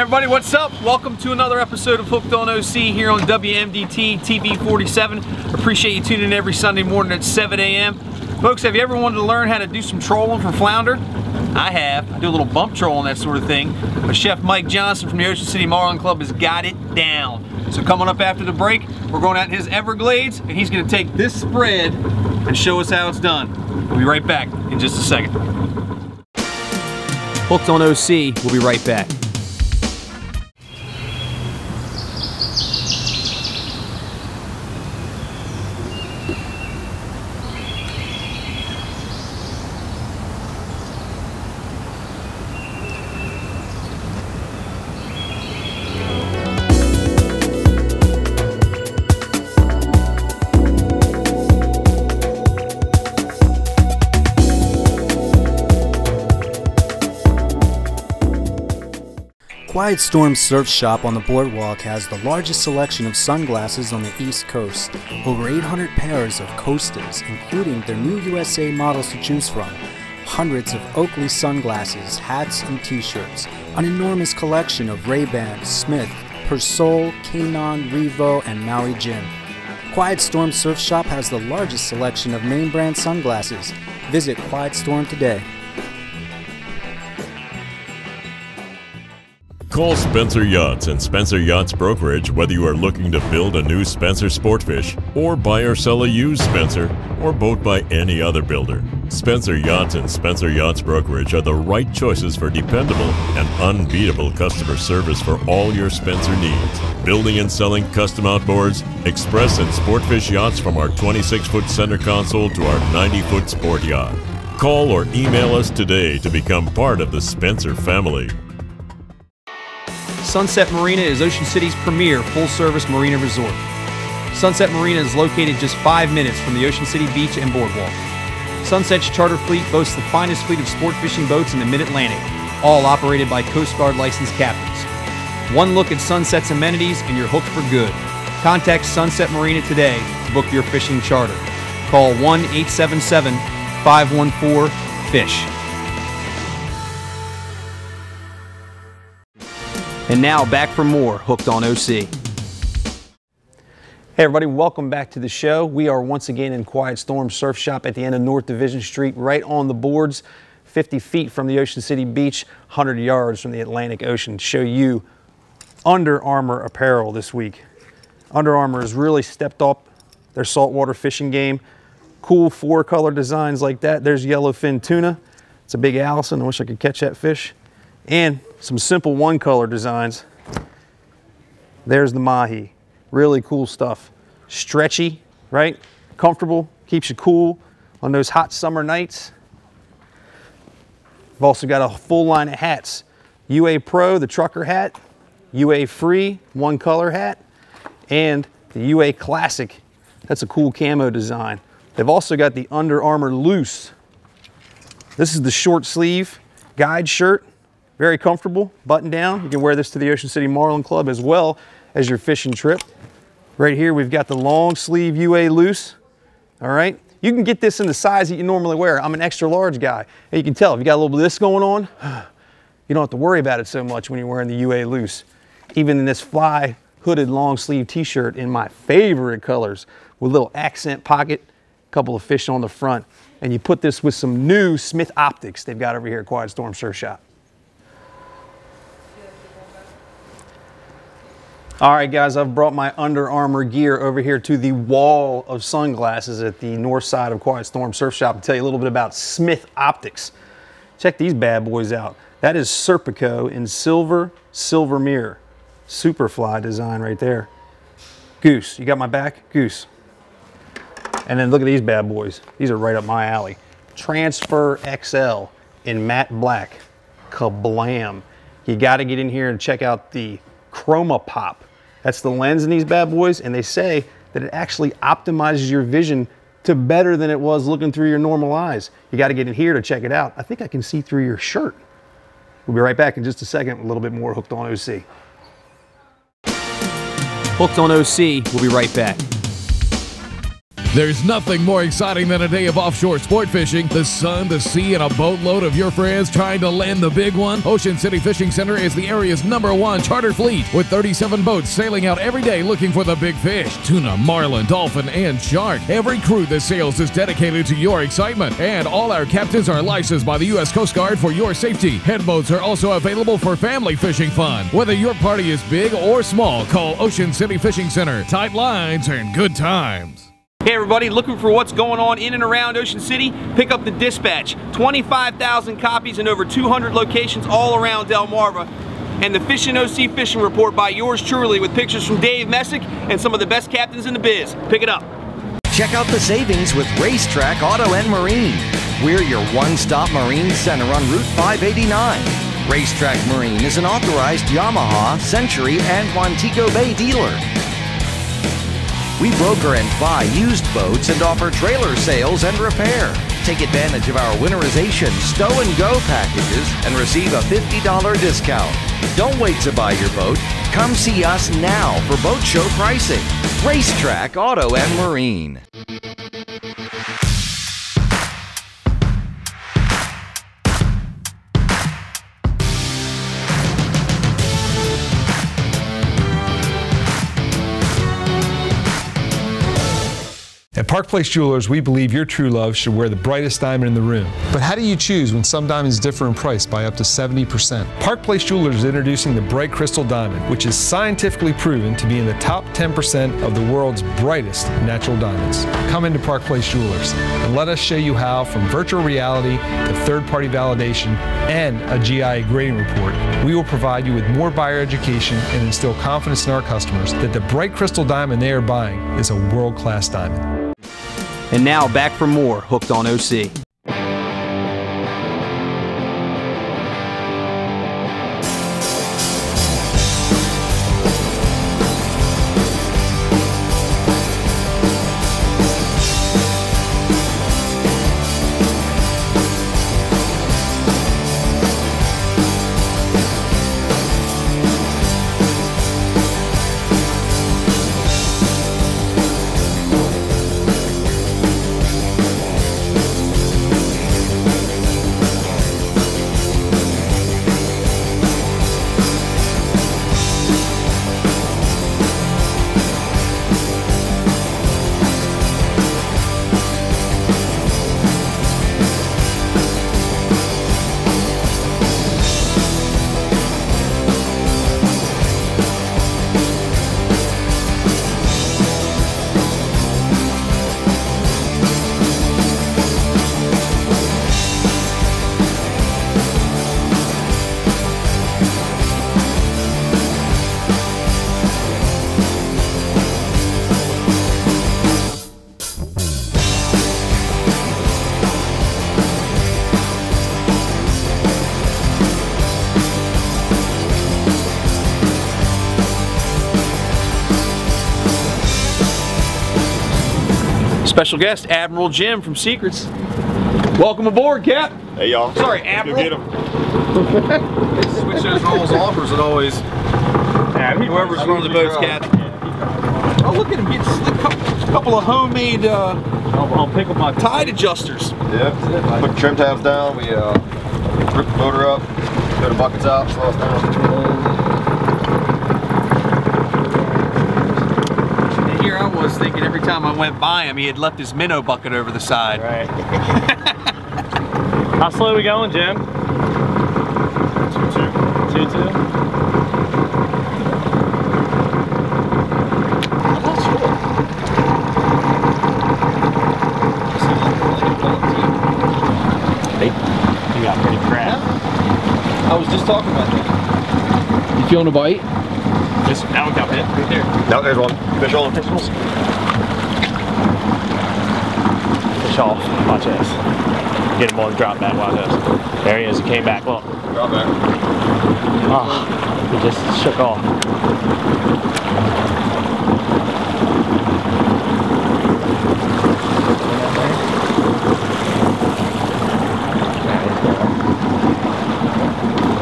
everybody, what's up? Welcome to another episode of Hooked on OC here on WMDT TV 47. Appreciate you tuning in every Sunday morning at 7 a.m. Folks, have you ever wanted to learn how to do some trolling for flounder? I have. I do a little bump troll and that sort of thing. But Chef Mike Johnson from the Ocean City Marlin Club has got it down. So coming up after the break, we're going out in his Everglades and he's going to take this spread and show us how it's done. We'll be right back in just a second. Hooked on OC, we'll be right back. Quiet Storm Surf Shop on the Boardwalk has the largest selection of sunglasses on the East Coast. Over 800 pairs of Costas, including their new USA models to choose from. Hundreds of Oakley sunglasses, hats, and t-shirts. An enormous collection of Ray-Ban, Smith, Persol, Kanon, Revo, and Maui Jim. Quiet Storm Surf Shop has the largest selection of name brand sunglasses. Visit Quiet Storm today. Call Spencer Yachts and Spencer Yachts Brokerage whether you are looking to build a new Spencer Sportfish or buy or sell a used Spencer or boat by any other builder. Spencer Yachts and Spencer Yachts Brokerage are the right choices for dependable and unbeatable customer service for all your Spencer needs. Building and selling custom outboards, express and sportfish yachts from our 26-foot center console to our 90-foot sport yacht. Call or email us today to become part of the Spencer family. Sunset Marina is Ocean City's premier full-service marina resort. Sunset Marina is located just 5 minutes from the Ocean City beach and boardwalk. Sunset's charter fleet boasts the finest fleet of sport fishing boats in the Mid-Atlantic, all operated by Coast Guard licensed captains. One look at Sunset's amenities and you're hooked for good. Contact Sunset Marina today to book your fishing charter. Call 1-877-514-FISH. And now back for more Hooked on OC. Hey everybody, welcome back to the show. We are once again in Quiet Storm Surf Shop at the end of North Division Street, right on the boards, 50 feet from the Ocean City Beach, 100 yards from the Atlantic Ocean. Show you Under Armour apparel this week. Under Armour has really stepped up their saltwater fishing game. Cool 4-color designs like that. There's yellowfin tuna. It's a big Allison. I wish I could catch that fish. And some simple 1-color designs. There's the mahi. Really cool stuff. Stretchy, right? Comfortable, keeps you cool on those hot summer nights. We've also got a full line of hats. UA Pro, the trucker hat. UA Free, 1-color hat. And the UA Classic. That's a cool camo design. They've also got the Under Armour Loose. This is the short sleeve guide shirt. Very comfortable, button down. You can wear this to the Ocean City Marlin Club as well as your fishing trip. Right here, we've got the long sleeve UA Loose. All right, you can get this in the size that you normally wear. I'm an extra large guy. And you can tell if you got a little bit of this going on, you don't have to worry about it so much when you're wearing the UA Loose. Even in this fly hooded long sleeve t-shirt in my favorite colors with a little accent pocket, a couple of fish on the front. And you put this with some new Smith optics they've got over here at Quiet Storm Surf Shop. All right, guys, I've brought my Under Armour gear over here to the wall of sunglasses at the north side of Quiet Storm Surf Shop to tell you a little bit about Smith Optics. Check these bad boys out. That is Serpico in silver mirror. Superfly design right there. Goose, you got my back? Goose. And then look at these bad boys. These are right up my alley. Transfer XL in matte black. Kablam. You got to get in here and check out the Chroma Pop. That's the lens in these bad boys, and they say that it actually optimizes your vision to better than it was looking through your normal eyes. You got to get in here to check it out. I think I can see through your shirt. We'll be right back in just a second with a little bit more Hooked on OC. Hooked on OC, we'll be right back. There's nothing more exciting than a day of offshore sport fishing. The sun, the sea, and a boatload of your friends trying to land the big one. Ocean City Fishing Center is the area's #1 charter fleet with 37 boats sailing out every day looking for the big fish. Tuna, marlin, dolphin, and shark. Every crew that sails is dedicated to your excitement. And all our captains are licensed by the U.S. Coast Guard for your safety. Head boats are also available for family fishing fun. Whether your party is big or small, call Ocean City Fishing Center. Tight lines and good times. Hey everybody, looking for what's going on in and around Ocean City? Pick up the Dispatch. 25,000 copies in over 200 locations all around Delmarva. And the Fishin' OC Fishing Report by yours truly with pictures from Dave Messick and some of the best captains in the biz. Pick it up. Check out the savings with Racetrack Auto and Marine. We're your one-stop marine center on Route 589. Racetrack Marine is an authorized Yamaha, Century, and Montego Bay dealer. We broker and buy used boats and offer trailer sales and repair. Take advantage of our winterization stow and go packages and receive a $50 discount. Don't wait to buy your boat. Come see us now for boat show pricing. Racetrack Auto and Marine. At Park Place Jewelers, we believe your true love should wear the brightest diamond in the room. But how do you choose when some diamonds differ in price by up to 70%? Park Place Jewelers is introducing the Bright Crystal Diamond, which is scientifically proven to be in the top 10% of the world's brightest natural diamonds. Come into Park Place Jewelers and let us show you how, from virtual reality to third-party validation and a GIA grading report, we will provide you with more buyer education and instill confidence in our customers that the Bright Crystal Diamond they are buying is a world-class diamond. And now back for more Hooked on OC. Special guest, Admiral Jim from Seacrets. Welcome aboard, Cap. Hey, y'all. Sorry, Admiral. Go get him. Switch those roles off, or is it always? Yeah, whoever's running the boats, Cap. Oh, look at him get a couple of homemade I'll pick up my tide adjusters. Yeah. Put the trim tabs down. We rip the motor up, put the buckets out, slow us down. Here I was thinking every time I went by him, he had left his minnow bucket over the side. Right. How slow are we going, Jim? 2-2. 2-2? You got pretty crap. I was just talking about that. You feeling a bite? Just that one got hit right there. No, there's one. Fish on. Fish off. Watch this. Get him on the drop back. Watch this. There he is. He came back. Look. Drop back. Oh, he just shook off.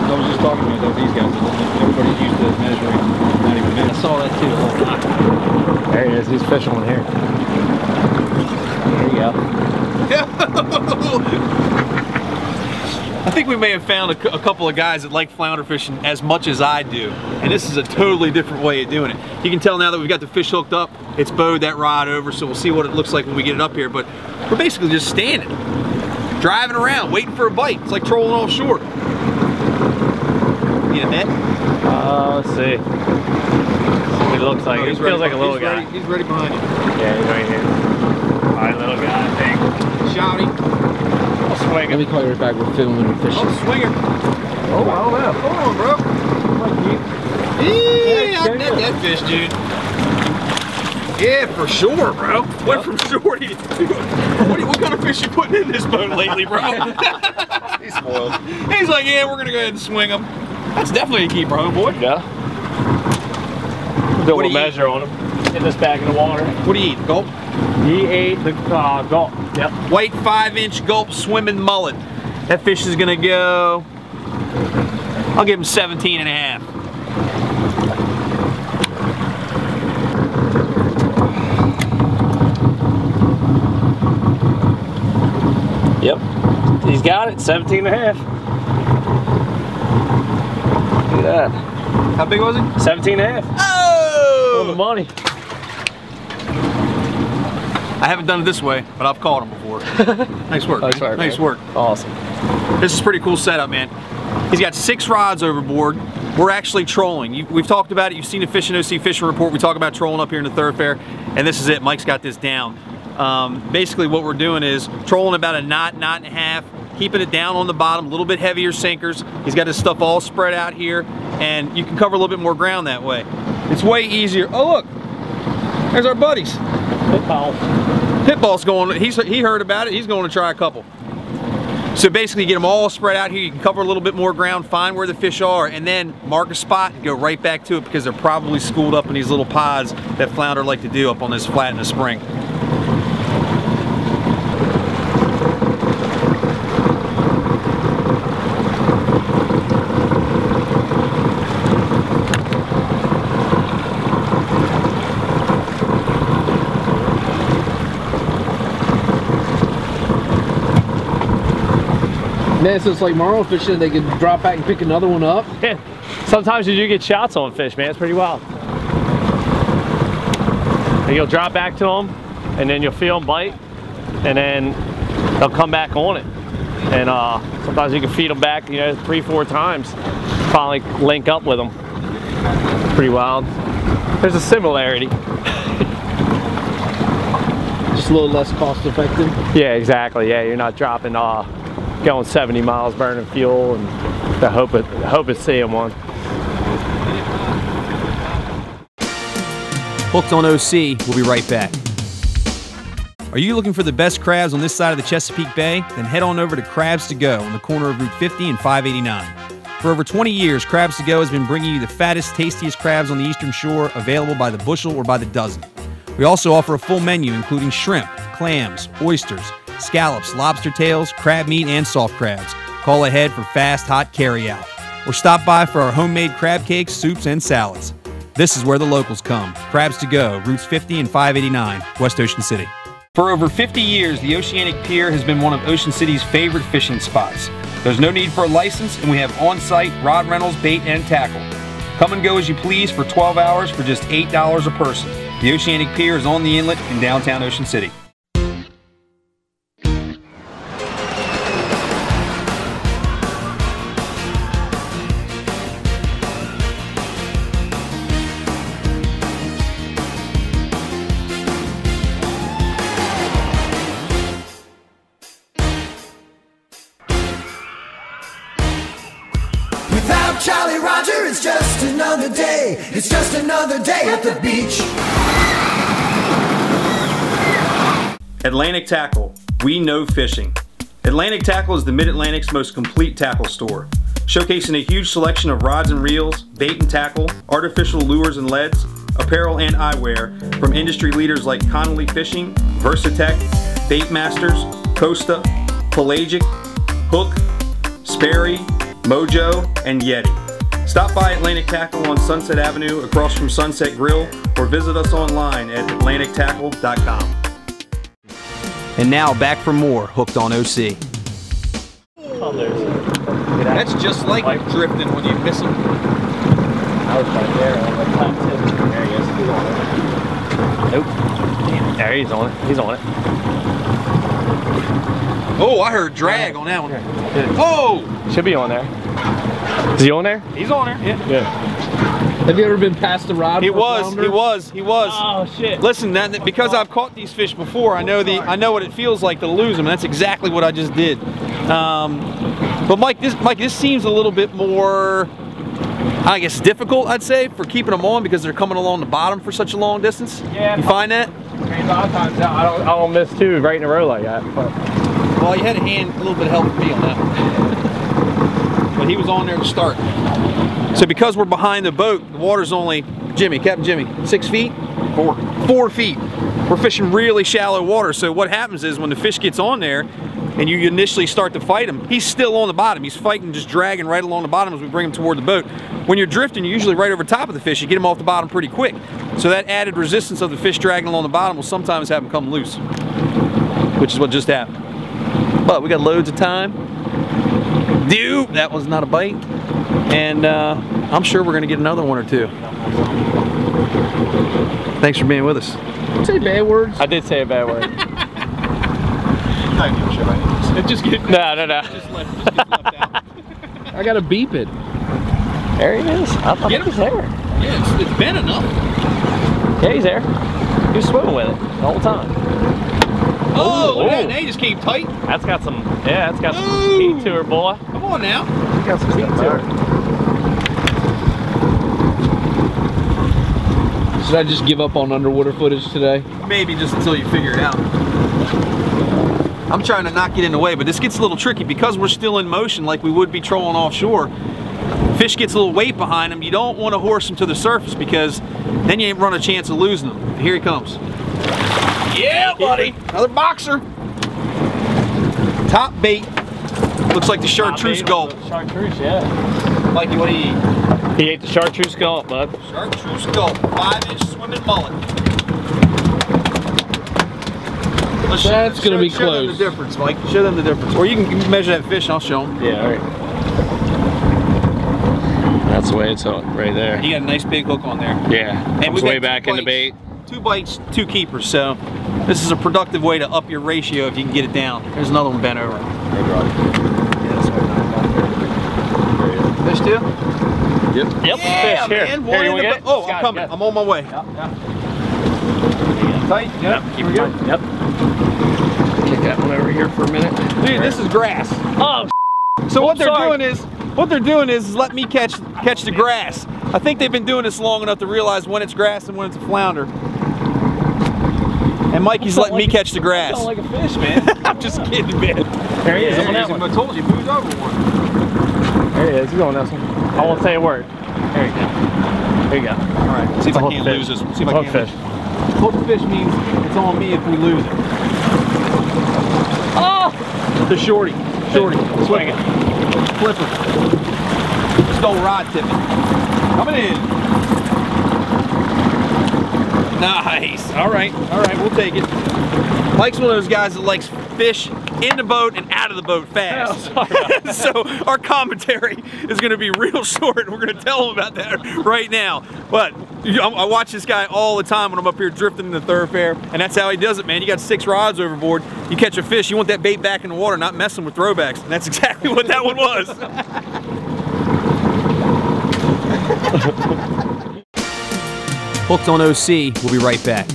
I was just talking about these guys. Everybody's used to measuring 90 minutes. I saw that too. There he is. He's fishing one here. There you go. I think we may have found a couple of guys that like flounder fishing as much as I do, and this is a totally different way of doing it. You can tell now that we've got the fish hooked up, it's bowed that rod over, so we'll see what it looks like when we get it up here, but we're basically just standing, driving around, waiting for a bite. It's like trolling offshore. Need a net? Let's see. It looks like, it feels like a little guy. He's ready behind you. Yeah, he's right here. All right, little guy, I think. Shouty. I'll swing him. Let me call you right back. We're filming and fishing. Oh, swinger. Oh, I don't know. Hold on, bro. Yeah, I net that fish, dude. Yeah, for sure, bro. What from shore do you what kind of fish you putting in this boat lately, bro? He's spoiled. He's like, yeah, we're gonna go ahead and swing him. That's definitely a keeper, homeboy. Yeah. Do a measure on him. Get this back in the water. What do you eat? Gulp? He ate the gulp. Yep. White 5-inch gulp swimming mullet. That fish is gonna go, I'll give him 17 and a half. Yep. He's got it, 17 and a half. Look at that. How big was he? 17 and a half. Oh! On the money. I haven't done it this way, but I've caught him before. Nice work. Nice work. Nice man. work. Awesome. This is a pretty cool setup, man. He's got 6 rods overboard. We're actually trolling. We've talked about it. You've seen the Fishing OC Fishing Report. We talk about trolling up here in the thoroughfare, and this is it. Mike's got this down. Basically what we're doing is trolling about a knot, knot and a half, keeping it down on the bottom, a little bit heavier sinkers. He's got his stuff all spread out here, and you can cover a little bit more ground that way. It's way easier. Oh look, there's our buddies. Pitball. Pitball's going, he heard about it, he's going to try a couple. So basically get them all spread out here, you can cover a little bit more ground, find where the fish are, and then mark a spot and go right back to it because they're probably schooled up in these little pods that flounder like to do up on this flat in the spring. Man, so it's like marlin fishing, they can drop back and pick another one up. Yeah. Sometimes you do get shots on fish, man. It's pretty wild. And you'll drop back to them, and then you'll feel them bite, and then they'll come back on it. And sometimes you can feed them back, you know, 3-4 times. Finally link up with them. Pretty wild. There's a similarity. Just a little less cost effective. Yeah, exactly. Yeah, you're not dropping going 70 miles burning fuel and I hope it's seeing one. Hooked on OC, we'll be right back. Are you looking for the best crabs on this side of the Chesapeake Bay? Then head on over to Crabs to Go on the corner of Route 50 and 589. For over 20 years, Crabs to Go has been bringing you the fattest, tastiest crabs on the Eastern Shore, available by the bushel or by the dozen. We also offer a full menu including shrimp, clams, oysters, scallops, lobster tails, crab meat, and soft crabs. Call ahead for fast, hot carry-out. Or stop by for our homemade crab cakes, soups, and salads. This is where the locals come. Crabs to Go, routes 50 and 589, West Ocean City. For over 50 years, the Oceanic Pier has been one of Ocean City's favorite fishing spots. There's no need for a license, and we have on-site rod rentals, bait, and tackle. Come and go as you please for 12 hours for just $8 a person. The Oceanic Pier is on the inlet in downtown Ocean City. Charlie Roger, it's just another day. It's just another day at the beach. Atlantic Tackle. We know fishing. Atlantic Tackle is the Mid-Atlantic's most complete tackle store, showcasing a huge selection of rods and reels, bait and tackle, artificial lures and leads, apparel and eyewear from industry leaders like Connolly Fishing, Versatech, Bait Masters, Costa, Pelagic, Hook, Sperry, Mojo, and Yeti. Stop by Atlantic Tackle on Sunset Avenue across from Sunset Grill or visit us online at atlantictackle.com. And now back for more Hooked on OC. That's just like drifting when you miss them. I was right there. There he is. He's on it. Nope. Damn. There he's on it. He's on it. Oh, I heard drag on that one. Oh! Should be on there. Is he on there? He's on there. Yeah. Good. Have you ever been past the rod? He was. Oh shit! Listen, because I've caught these fish before, I know what it feels like to lose them. And that's exactly what I just did. But Mike, this seems a little bit more, I guess, difficult. I'd say for keeping them on because they're coming along the bottom for such a long distance. Yeah. You find that? I mean, a lot of times I don't miss two right in a row like that. But. Well, you had a little bit of help from me on that one. But he was on there to start. So because we're behind the boat, the water's only, Captain Jimmy, 6 feet? 4 feet. We're fishing really shallow water. So what happens is when the fish gets on there and you initially start to fight him, he's still on the bottom. He's fighting, just dragging right along the bottom as we bring him toward the boat. When you're drifting, you're usually right over top of the fish. You get him off the bottom pretty quick. So that added resistance of the fish dragging along the bottom will sometimes have him come loose, which is what just happened. But we got loads of time. Dude, that was not a bite. And I'm sure we're gonna get another one or two. Thanks for being with us. Say bad words. I did say a bad word. It just get No. Just left out. I gotta beep it. There he is. I thought he was there. Yeah, it's been enough. Yeah, he's there. He was swimming with it the whole time. Oh, look at that. Now he just came tight. That's got some, yeah, that's got some heat to her, boy. Come on now. It's got some heat to her. Should I just give up on underwater footage today? Maybe just until you figure it out. I'm trying to not get in the way, but this gets a little tricky because we're still in motion like we would be trolling offshore. Fish gets a little weight behind him. You don't want to horse him to the surface because then you ain't run a chance of losing him. Here he comes. Yeah, buddy. Another boxer. Top bait. Looks like the chartreuse gulp. Chartreuse, yeah. Mikey, what do you eat? He ate the chartreuse gulp, bud. Chartreuse gulp. 5-inch swimming mullet. That's going to be Show close. them the difference, Mike. Show them the difference. Or you can measure that fish and I'll show them. Yeah, all right. That's the way it's hooked, right there. You got a nice big hook on there. Yeah, and it's way back in the bait. 2 bites, 2 keepers, so this is a productive way to up your ratio if you can get it down. There's another one bent over. Fish too? Yep, yeah, fish here. Man, Here, you want to get it? Oh, Scott, I'm coming. I'm on my way. Tight? Yep, keep it tight. Yep. Kick that one over here for a minute. Dude, this is grass. Oh, so what they're doing is let me catch the grass. I think they've been doing this long enough to realize when it's grass and when it's a flounder. And Mikey's letting me catch the grass. Sound like a fish, man. I'm just kidding, man. There he is on that one. I told you, moved over one. There he is. He's on this one. I won't say a word. There you go. There you go. All right. See if I can't lose this one. See if I Hook can't fish. Hook fish means it's on me if we lose it. Oh! The shorty. Swing it. Flipper. Just old rod tipping. Coming in. Nice. All right, we'll take it. Mike's one of those guys that likes fish in the boat and out of the boat fast. Oh, so our commentary is going to be real short. We're going to tell him about that right now. But I watch this guy all the time when I'm up here drifting in the thoroughfare, and that's how he does it, man. You got 6 rods overboard, you catch a fish, you want that bait back in the water, not messing with throwbacks. And that's exactly what that one was. Hooked on OC, we'll be right back.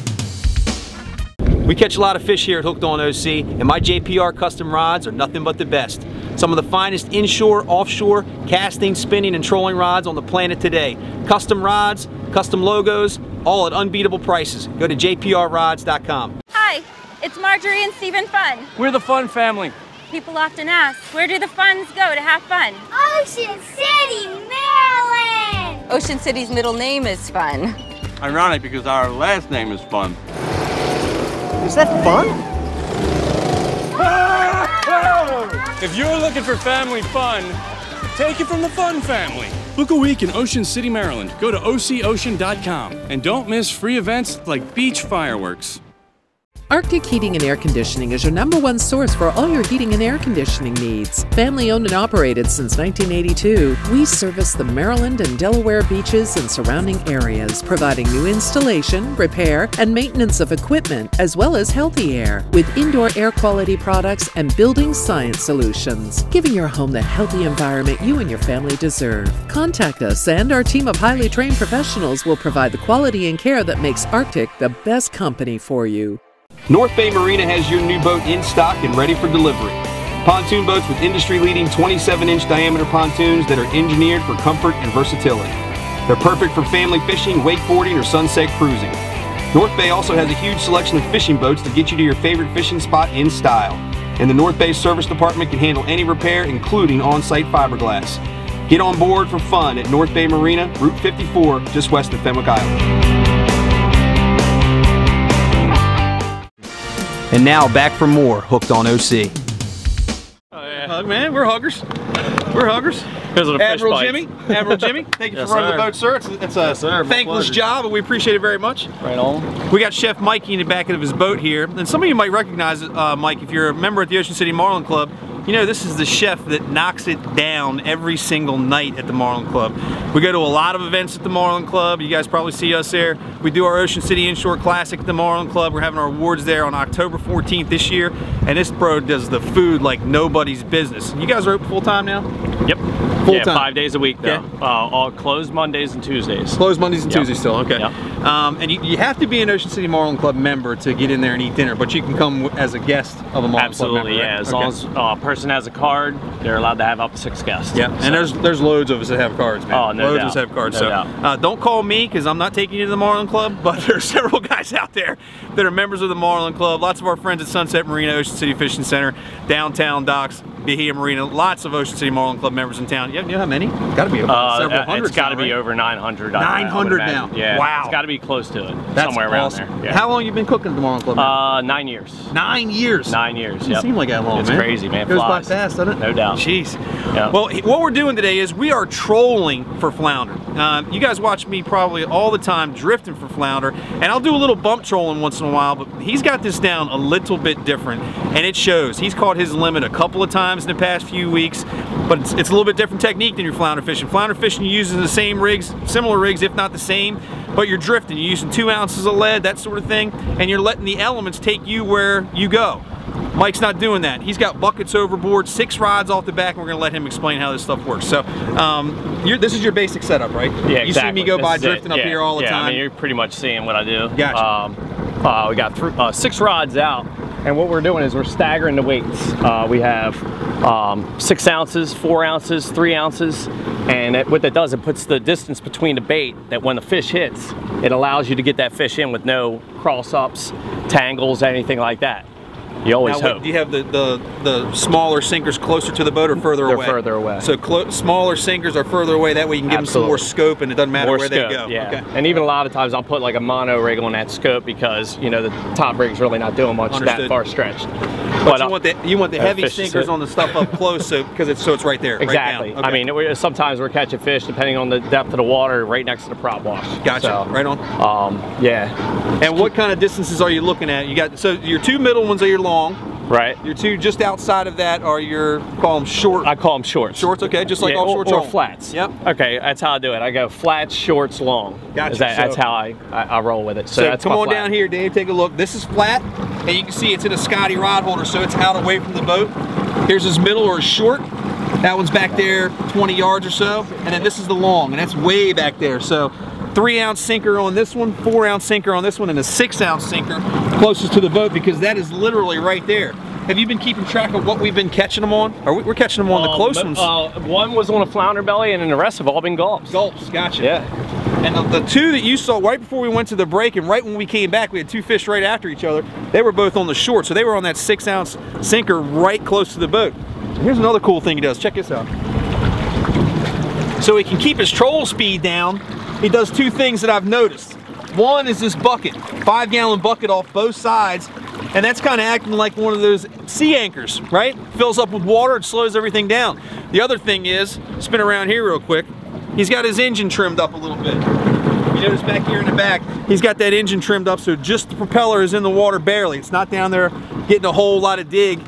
We catch a lot of fish here at Hooked on OC, and my JPR custom rods are nothing but the best. Some of the finest inshore, offshore, casting, spinning, and trolling rods on the planet today. Custom rods, custom logos, all at unbeatable prices. Go to jprrods.com. Hi, it's Marjorie and Stephen Fun. We're the Fun family. People often ask, where do the Funs go to have fun? Ocean City, Maryland! Ocean City's middle name is Fun. Ironic because our last name is Fun. Is that fun? If you're looking for family fun, take it from the Fun family. Book a week in Ocean City, Maryland. Go to OCOcean.com. And don't miss free events like beach fireworks. Arctic Heating and Air Conditioning is your #1 source for all your heating and air conditioning needs. Family owned and operated since 1982, we service the Maryland and Delaware beaches and surrounding areas, providing new installation, repair, and maintenance of equipment, as well as healthy air, with indoor air quality products and building science solutions, giving your home the healthy environment you and your family deserve. Contact us, and our team of highly trained professionals will provide the quality and care that makes Arctic the best company for you. North Bay Marina has your new boat in stock and ready for delivery. Pontoon boats with industry-leading 27-inch diameter pontoons that are engineered for comfort and versatility. They're perfect for family fishing, wakeboarding, or sunset cruising. North Bay also has a huge selection of fishing boats to get you to your favorite fishing spot in style. And the North Bay Service Department can handle any repair, including on-site fiberglass. Get on board for fun at North Bay Marina, Route 54, just west of Fenwick Island. And now back for more Hooked on OC. Oh, yeah. Hug, man, we're huggers. We're huggers. Because of the Admiral fish Jimmy, Admiral Jimmy, thank you Yes, for running sir. the boat, sir. It's a thankless pleasure. job, and we appreciate it very much. Right on. We got Chef Mikey in the back of his boat here, and some of you might recognize Mike if you're a member at the Ocean City Marlin Club. You know, this is the chef that knocks it down every single night at the Marlin Club. We go to a lot of events at the Marlin Club. You guys probably see us there. We do our Ocean City Inshore Classic at the Marlin Club. We're having our awards there on October 14th this year, and this bro does the food like nobody's business. You guys are open full time now? Yep. Full Yeah, time. 5 days a week though. Yeah. All closed Mondays and Tuesdays. Closed Mondays and Yep. Tuesdays still, okay. Yep. And you have to be an Ocean City Marlin Club member to get in there and eat dinner, but you can come as a guest of a Marlin Absolutely, Club member, yeah. right? As long as a person has a card, they're allowed to have up to 6 guests. Yeah, and there's loads of us that have cards, man. Oh, no loads doubt. of us have cards. No so doubt. don't call me because I'm not taking you to the Marlin Club, but there's several guys out there that are members of the Marlin Club. Lots of our friends at Sunset Marina, Ocean City Fishing Center, Downtown Docks, Bahia Marina. Lots of Ocean City Marlin Club members in town. You know how many? Got to be several hundred. It's got to now, be right? over 900. 900 now. Yeah. Wow. It's got to be close to it. That's somewhere around awesome. there. Yeah. How long you been cooking at the Marlin Club? Man? 9 years. 9 years. 9 years. Doesn't Yep. seem like that long, It's man. crazy, man. It goes Flies. by fast, doesn't it? No doubt. Jeez. Yep. Well, what we're doing today is we are trolling for flounder. You guys watch me probably all the time drifting for flounder, and I'll do a little bump trolling once in a while, but he's got this down a little bit different, and it shows. He's caught his limit a couple of times in the past few weeks, but it's a little bit different technique than your flounder fishing. Flounder fishing, you're using the same rigs, similar rigs, if not the same, but you're drifting. You're using 2 ounces of lead, that sort of thing, and you're letting the elements take you where you go. Mike's not doing that. He's got buckets overboard, 6 rods off the back, and we're going to let him explain how this stuff works. So, this is your basic setup, right? Yeah, exactly. You see me go This by is drifting it. up here all the time. I mean, you're pretty much seeing what I do. Gotcha. We got 6 rods out, and what we're doing is we're staggering the weights. We have 6 ounces, 4 ounces, 3 ounces, and what that does, it puts the distance between the bait that when the fish hits, it allows you to get that fish in with no cross-ups, tangles, anything like that. You always hope. Do you have the smaller sinkers closer to the boat or further away? They're further away. So smaller sinkers are further away. That way you can give them some more scope, and it doesn't matter where they go. Yeah. Okay. And even a lot of times I'll put like a mono rig on that scope because the top rig's really not doing much that far stretched. But you want the heavy fish sinkers on the stuff up close, because it's right there. Exactly. Right down. Okay. I mean, sometimes we're catching fish depending on the depth of the water right next to the prop wash. Gotcha. So, right on. Yeah. And what kind of distances are you looking at? You got your 2 middle ones are your long. Right. Your 2 just outside of that are call them short. I call them shorts. Shorts, okay, just like offshore trolling. Or flats. Yep. Okay, that's how I do it. I go flats, shorts, long. Gotcha. That's how I roll with it. So that's come my on flat. down here, Dave, take a look. This is flat, and you can see it's in a Scotty rod holder, so it's out away from the boat. Here's his middle or his short. That one's back there 20 yards or so, and then this is the long, and that's way back there. So 3 ounce sinker on this one, 4 ounce sinker on this one, and a 6 ounce sinker closest to the boat, because that is literally right there. Have you been keeping track of what we've been catching them on? Or we're catching them on the close ones? One was on a flounder belly, and then the rest have all been gulps. Gulps, gotcha. Yeah. And the 2 that you saw right before we went to the break, and right when we came back, we had 2 fish right after each other. They were both on the short, so they were on that 6 ounce sinker right close to the boat. Here's another cool thing he does. Check this out. So he can keep his troll speed down. He does 2 things that I've noticed. One is this bucket, 5-gallon bucket off both sides, and that's kind of acting like one of those sea anchors, right? Fills up with water, it slows everything down. The other thing is, spin around here real quick, he's got his engine trimmed up a little bit. You notice back here in the back, he's got that engine trimmed up so just the propeller is in the water barely. It's not down there getting a whole lot of dig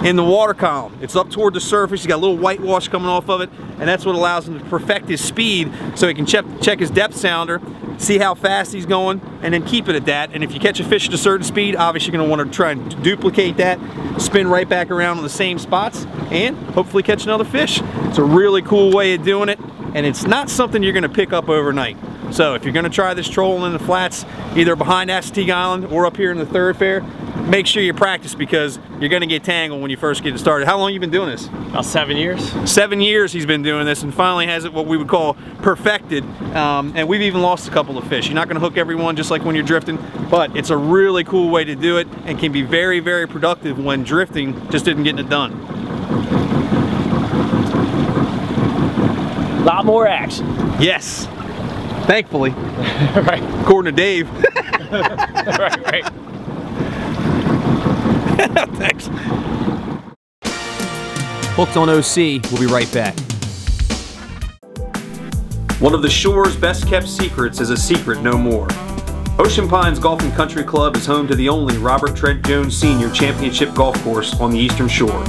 in the water column. It's up toward the surface. He's got a little whitewash coming off of it, and that's what allows him to perfect his speed so he can check his depth sounder, see how fast he's going, and then keep it at that. And if you catch a fish at a certain speed, obviously you're going to want to try and duplicate that, spin right back around on the same spots, and hopefully catch another fish. It's a really cool way of doing it, and it's not something you're going to pick up overnight. So if you're going to try this trolling in the flats, either behind Assateague Island or up here in the thoroughfare, make sure you practice because you're going to get tangled when you first get started. How long have you been doing this? About 7 years. 7 years he's been doing this and finally has it what we would call perfected. And we've even lost a couple of fish. You're not going to hook everyone just like when you're drifting, but it's a really cool way to do it and can be very, very productive when drifting just isn't getting it done. A lot more action. Yes. Thankfully. Right. According to Dave. right. Thanks. Hooked on OC, we'll be right back. One of the shore's best kept secrets is a secret no more. Ocean Pines Golf and Country Club is home to the only Robert Trent Jones Sr. Championship golf course on the Eastern Shore.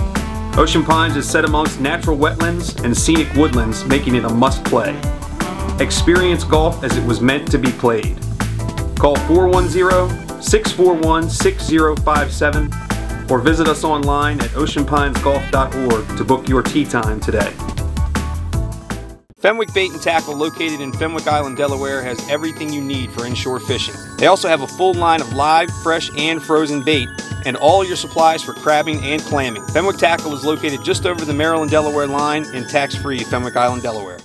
Ocean Pines is set amongst natural wetlands and scenic woodlands, making it a must-play. Experience golf as it was meant to be played. Call 410-641-6057 or visit us online at oceanpinesgolf.org to book your tee time today. Fenwick Bait and Tackle, located in Fenwick Island, Delaware, has everything you need for inshore fishing. They also have a full line of live, fresh, and frozen bait, and all your supplies for crabbing and clamming. Fenwick Tackle is located just over the Maryland-Delaware line in tax-free Fenwick Island, Delaware.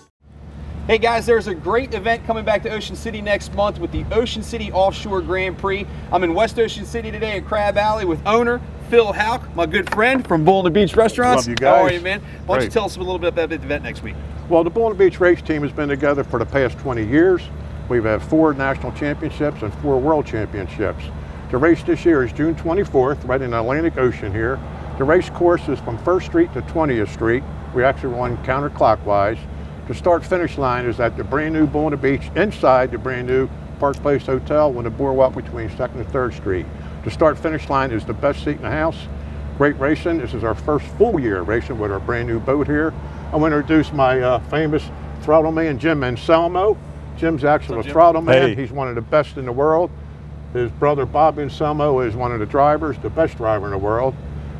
Hey guys, there's a great event coming back to Ocean City next month with the Ocean City Offshore Grand Prix. I'm in West Ocean City today at Crab Alley with owner Phil Houck, my good friend from Bull on the Beach Restaurants. Love you guys. How are you, man? Why don't you tell us a little bit about the event next week? Well, the Bull on the Beach race team has been together for the past 20 years. We've had 4 national championships and 4 world championships. The race this year is June 24th, right in the Atlantic Ocean here. The race course is from 1st Street to 20th Street. We actually run counterclockwise. The start-finish line is at the brand new Bull on the Beach inside the brand new Park Place Hotel on the boardwalk between 2nd and 3rd Street. The start-finish line is the best seat in the house. Great racing. This is our first full year racing with our brand new boat here. I want to introduce my famous throttle man, Jim Anselmo. Jim's actually a throttle man. Hey. He's one of the best in the world. His brother Bob Anselmo is one of the drivers, the best driver in the world.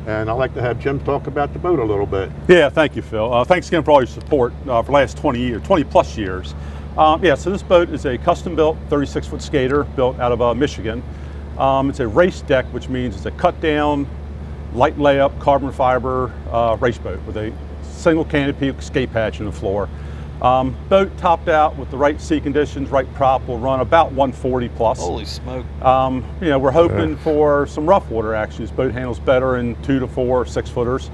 And I'd like to have Jim talk about the boat a little bit. Yeah, thank you, Phil. Thanks again for all your support for the last 20 plus years. Yeah, so this boat is a custom-built 36-foot skater built out of Michigan. It's a race deck, which means it's a cut-down, light layup, carbon fiber race boat with a single canopy skate patch in the floor. Boat topped out with the right sea conditions, right prop, will run about 140 plus. Holy smoke. You know, we're hoping for some rough water action. This boat handles better in 2 to 4 6-footers.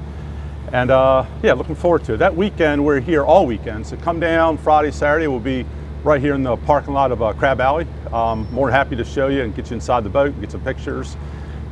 And yeah, looking forward to it. That weekend, we're here all weekend. So come down Friday, Saturday, we'll be right here in the parking lot of Crab Alley. More than happy to show you and get you inside the boat, get some pictures.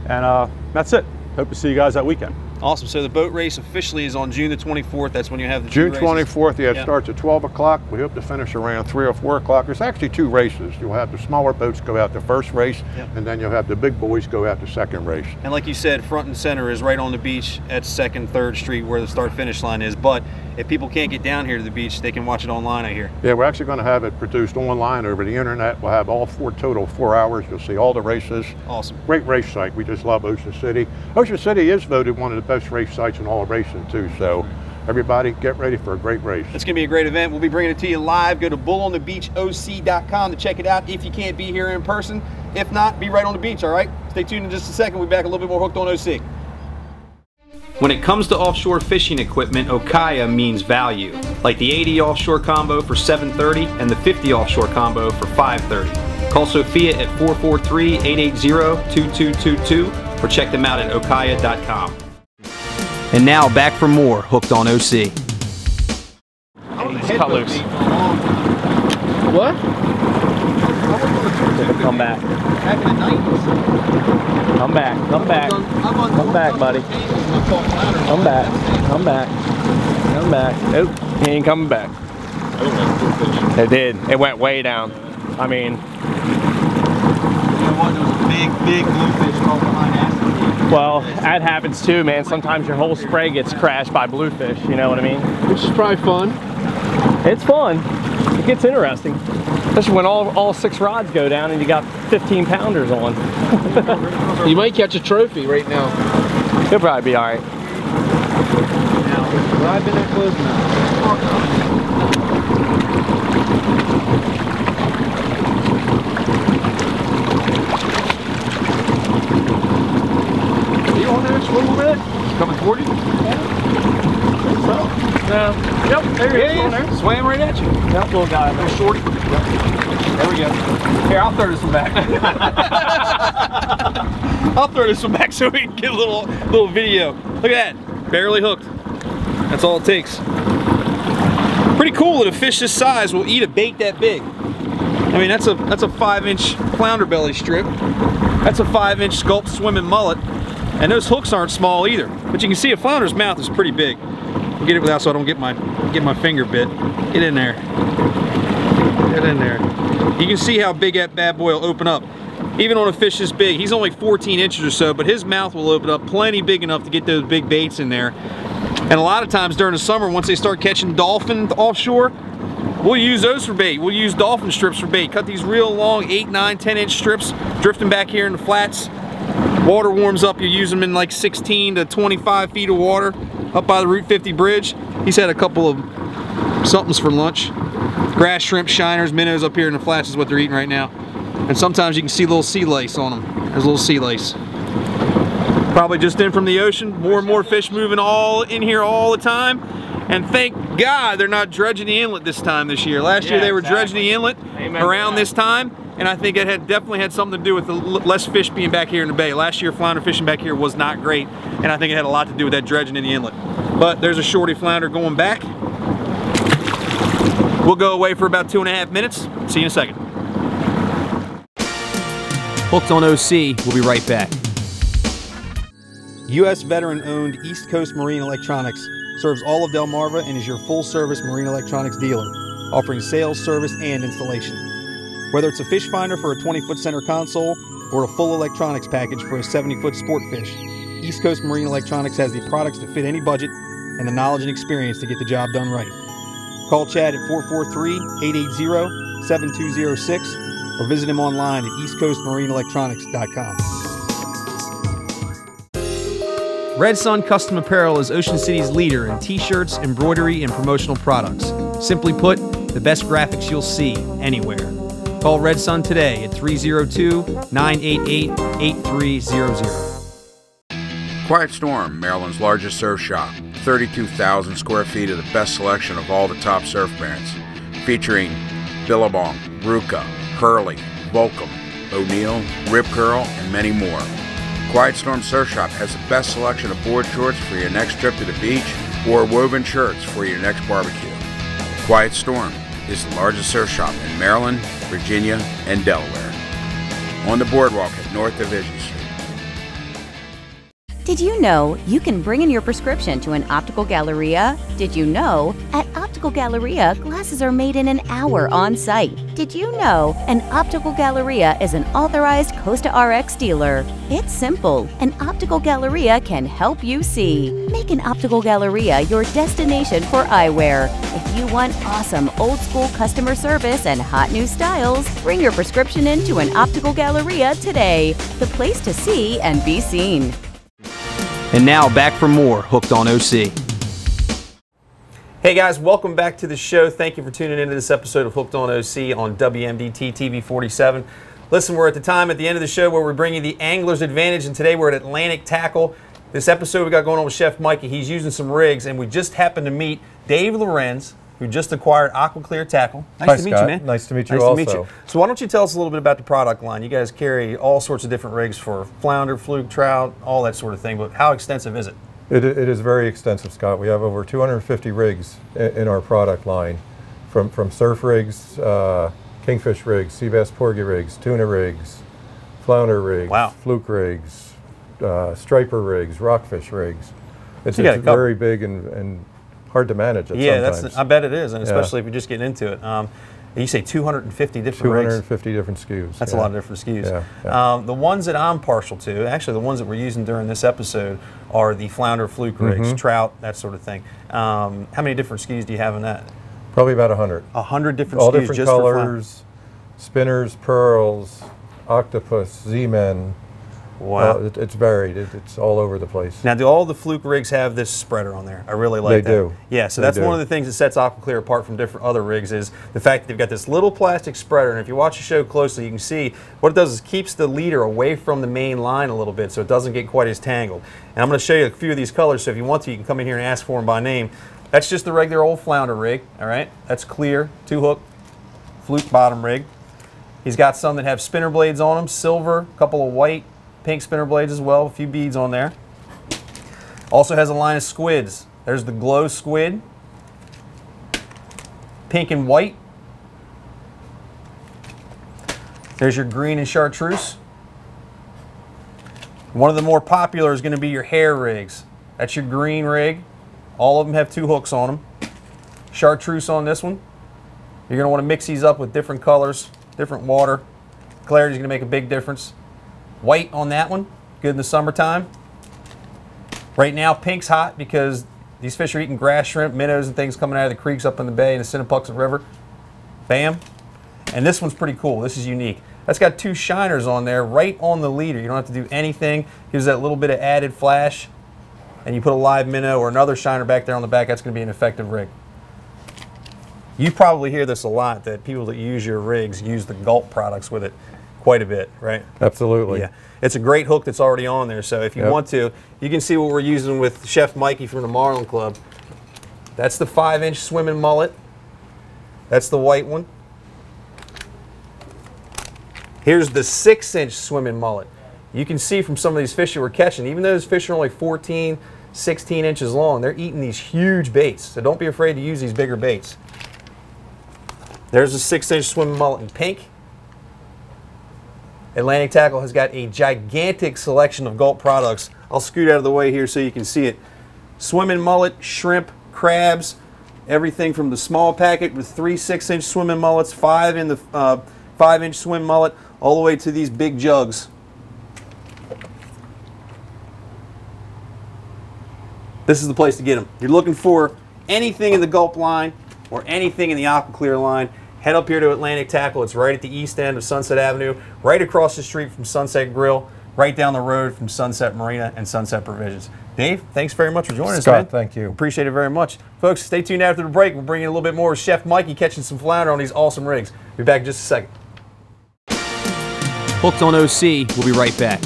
And that's it. Hope to see you guys that weekend. Awesome. So the boat race officially is on June the 24th. That's when you have the June 24th. Yeah, it starts at 12 o'clock. We hope to finish around 3 or 4 o'clock. There's actually 2 races. You'll have the smaller boats go out the first race, and then you'll have the big boys go out the second race. And like you said, front and center is right on the beach at 2nd, 3rd Street where the start-finish line is. But if people can't get down here to the beach, they can watch it online, I hear. Yeah, we're actually going to have it produced online over the internet. We'll have all total 4 hours. You'll see all the races. Awesome. Great race site. We just love Ocean City. Ocean City is voted one of the best race sites in all racing too. So everybody get ready for a great race. It's going to be a great event. We'll be bringing it to you live. Go to bullonthebeachoc.com to check it out if you can't be here in person. If not, be right on the beach, all right? Stay tuned in just a second. We'll be back a little bit more hooked on OC. When it comes to offshore fishing equipment, Okaya means value. Like the 80 offshore combo for $730 and the 50 offshore combo for $530. Call Sophia at 443-880-2222 or check them out at okaya.com. And now back for more Hooked on OC. He's cut loose. What? Come back. Back in the 90s. Come back. Come back. Come back, buddy. Come back. Come back. Come back. Nope. He ain't coming back. It did. It went way down. I mean, You know what? There was a big bluefish caught behind acid. well, that happens too, man. Sometimes your whole spray gets crashed by bluefish, you know what I mean? Which is probably fun. It's fun. It gets interesting. Especially when all 6 rods go down and you got 15 pounders on. You might catch a trophy right now. You'll probably be all right. But I've been that close now. Are you on there just a little bit? Coming toward you? No. Yep, there he is. On there. Swam right at you. Yep, little guy. Little shorty. Yep. There we go. Here, I'll throw this one back. I'll throw this one back so we can get a little video. Look at that. Barely hooked. That's all it takes. Pretty cool that a fish this size will eat a bait that big. I mean, that's a 5-inch flounder belly strip. That's a 5-inch sculpt swimming mullet. And those hooks aren't small either. But you can see a flounder's mouth is pretty big. I'll get it without so I don't get my finger bit. Get in there. Get in there. You can see how big that bad boy will open up. Even on a fish this big, he's only 14 inches or so, but his mouth will open up plenty big enough to get those big baits in there. And a lot of times during the summer, once they start catching dolphin offshore, we'll use those for bait. We'll use dolphin strips for bait. Cut these real long 8, 9, 10-inch strips, drifting back here in the flats. Water warms up, you use them in like 16 to 25 feet of water up by the Route 50 bridge. He's had a couple of somethings for lunch. Grass shrimp, shiners, minnows up here in the flats is what they're eating right now. And sometimes you can see little sea lice on them. There's a little sea lice. Probably just in from the ocean. More and more fish moving all in here all the time. And thank God they're not dredging the inlet this time this year. Last year they were dredging the inlet around this time. And I think it definitely had something to do with the less fish being back here in the bay. Last year flounder fishing back here was not great. And I think it had a lot to do with that dredging in the inlet. But there's a shorty flounder going back. We'll go away for about 2.5 minutes. See you in a second. Hooked on OC, we'll be right back. U.S. veteran-owned East Coast Marine Electronics serves all of Delmarva and is your full-service marine electronics dealer, offering sales, service, and installation. Whether it's a fish finder for a 20-foot center console or a full electronics package for a 70-foot sport fish, East Coast Marine Electronics has the products to fit any budget and the knowledge and experience to get the job done right. Call Chad at 443-880-7206 or visit him online at eastcoastmarineenelectronics.com. Red Sun Custom Apparel is Ocean City's leader in t-shirts, embroidery, and promotional products. Simply put, the best graphics you'll see anywhere. Call Red Sun today at 302-988-8300. Quiet Storm, Maryland's largest surf shop. 32,000 square feet of the best selection of all the top surf brands, featuring Billabong, Ruka, Hurley, Volcom, O'Neill, Rip Curl, and many more. Quiet Storm Surf Shop has the best selection of board shorts for your next trip to the beach or woven shirts for your next barbecue. Quiet Storm is the largest surf shop in Maryland, Virginia, and Delaware. On the boardwalk at North Division Street. Did you know you can bring in your prescription to an optical galleria? Did you know at Optical Galleria, glasses are made in an hour on site? Did you know an Optical Galleria is an authorized Costa RX dealer? It's simple. An Optical Galleria can help you see. Make an Optical Galleria your destination for eyewear. If you want awesome old school customer service and hot new styles, bring your prescription in to an Optical Galleria today. The place to see and be seen. And now back for more Hooked on OC. Hey guys, welcome back to the show. Thank you for tuning into this episode of Hooked on OC on WMDT TV 47. Listen, we're at the time at the end of the show where we're bringing the Angler's Advantage, and today we're at Atlantic Tackle. This episode we got going on with Chef Mikey. He's using some rigs, and we just happened to meet Dave Lorenz, who just acquired AquaClear Tackle. Nice to meet you, man. Nice to meet you also. Nice to meet you. So why don't you tell us a little bit about the product line? You guys carry all sorts of different rigs for flounder, fluke, trout, all that sort of thing, but how extensive is it? It is very extensive, Scott. We have over 250 rigs in our product line, from surf rigs, kingfish rigs, sea bass porgy rigs, tuna rigs, flounder rigs, fluke rigs, striper rigs, rockfish rigs. It's very big and hard to manage it sometimes. I bet it is, and especially if you're just getting into it. You say 250 different rigs? 250 different SKUs. That's a lot of different SKUs. The ones that I'm partial to, actually the ones that we're using during this episode, are the Flounder fluke rigs, trout, that sort of thing. How many different SKUs do you have in that? Probably about 100. 100 different All SKUs different just colors, spinners, pearls, octopus, Z-men. Wow. It's varied. It's all over the place. Now, do all the fluke rigs have this spreader on there? I really like that. They do. Yeah, so that's one of the things that sets AquaClear apart from different other rigs is the fact that they've got this little plastic spreader, and if you watch the show closely, you can see what it does is keeps the leader away from the main line a little bit so it doesn't get quite as tangled. And I'm going to show you a few of these colors, so if you want to, you can come in here and ask for them by name. That's just the regular old Flounder rig, all right? That's clear, 2-hook, fluke bottom rig. He's got some that have spinner blades on them, silver, a couple of white, pink spinner blades as well, a few beads on there. Also has a line of squids. There's the glow squid, pink and white. There's your green and chartreuse. One of the more popular is going to be your hair rigs. That's your green rig. All of them have 2 hooks on them. Chartreuse on this one. You're going to want to mix these up with different colors, different water. Clarity is going to make a big difference. White on that one, good in the summertime. Right now, pink's hot because these fish are eating grass shrimp, minnows, and things coming out of the creeks up in the bay and the Sinnapuxet River. Bam. And this one's pretty cool. This is unique. That's got 2 shiners on there right on the leader. You don't have to do anything. Gives that little bit of added flash. And you put a live minnow or another shiner back there on the back, that's going to be an effective rig. You probably hear this a lot, that people that use your rigs use the Gulp products with it quite a bit, right? Absolutely. Yeah. It's a great hook that's already on there, so if you want to, you can see what we're using with Chef Mikey from the Marlin Club. That's the 5-inch swimming mullet. That's the white one. Here's the 6-inch swimming mullet. You can see from some of these fish that we're catching, even though those fish are only 14, 16 inches long, they're eating these huge baits, so don't be afraid to use these bigger baits. There's the 6-inch swimming mullet in pink. Atlantic Tackle has got a gigantic selection of Gulp products. I'll scoot out of the way here so you can see it. Swimming mullet, shrimp, crabs, everything from the small packet with 3 6-inch swimming mullets, 5 in the 5-inch swim mullet, all the way to these big jugs. This is the place to get them. You're looking for anything in the Gulp line or anything in the AquaClear line, head up here to Atlantic Tackle. It's right at the east end of Sunset Avenue, right across the street from Sunset Grill, right down the road from Sunset Marina and Sunset Provisions. Dave, thanks very much for joining us, man. Scott, thank you. Appreciate it very much. Folks, stay tuned after the break. We'll bring you a little bit more with Chef Mikey catching some flounder on these awesome rigs. Be back in just a second. Hooked on OC. We'll be right back.